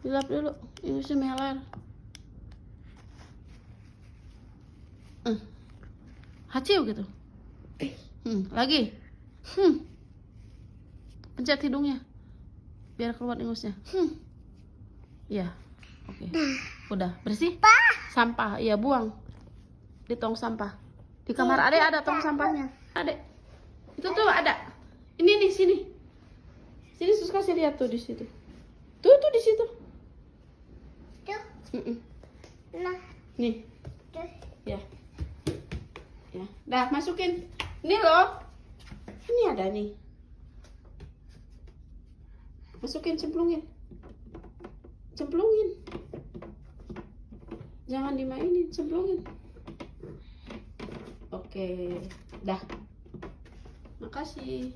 Dilap dulu. Ingusnya meler. Haciu gitu. Lagi. Pencet hidungnya. Biar keluar ingusnya. Ya. Oke. Udah bersih? Sampah. Iya, buang di tong sampah. Di kamar Adek ada tong sampahnya. Adek. Itu tuh ada. Ini nih sini. Sini Sus kasih lihat tuh di situ. Tuh di situ. Tuh. Nah. Nih. Tuh. Ya. Ya. Dah masukin. Ini loh. Ini ada nih. Masukin, cemplungin. Cemplungin. Jangan dimainin, cemplungin. Oke. Dah. Makasih.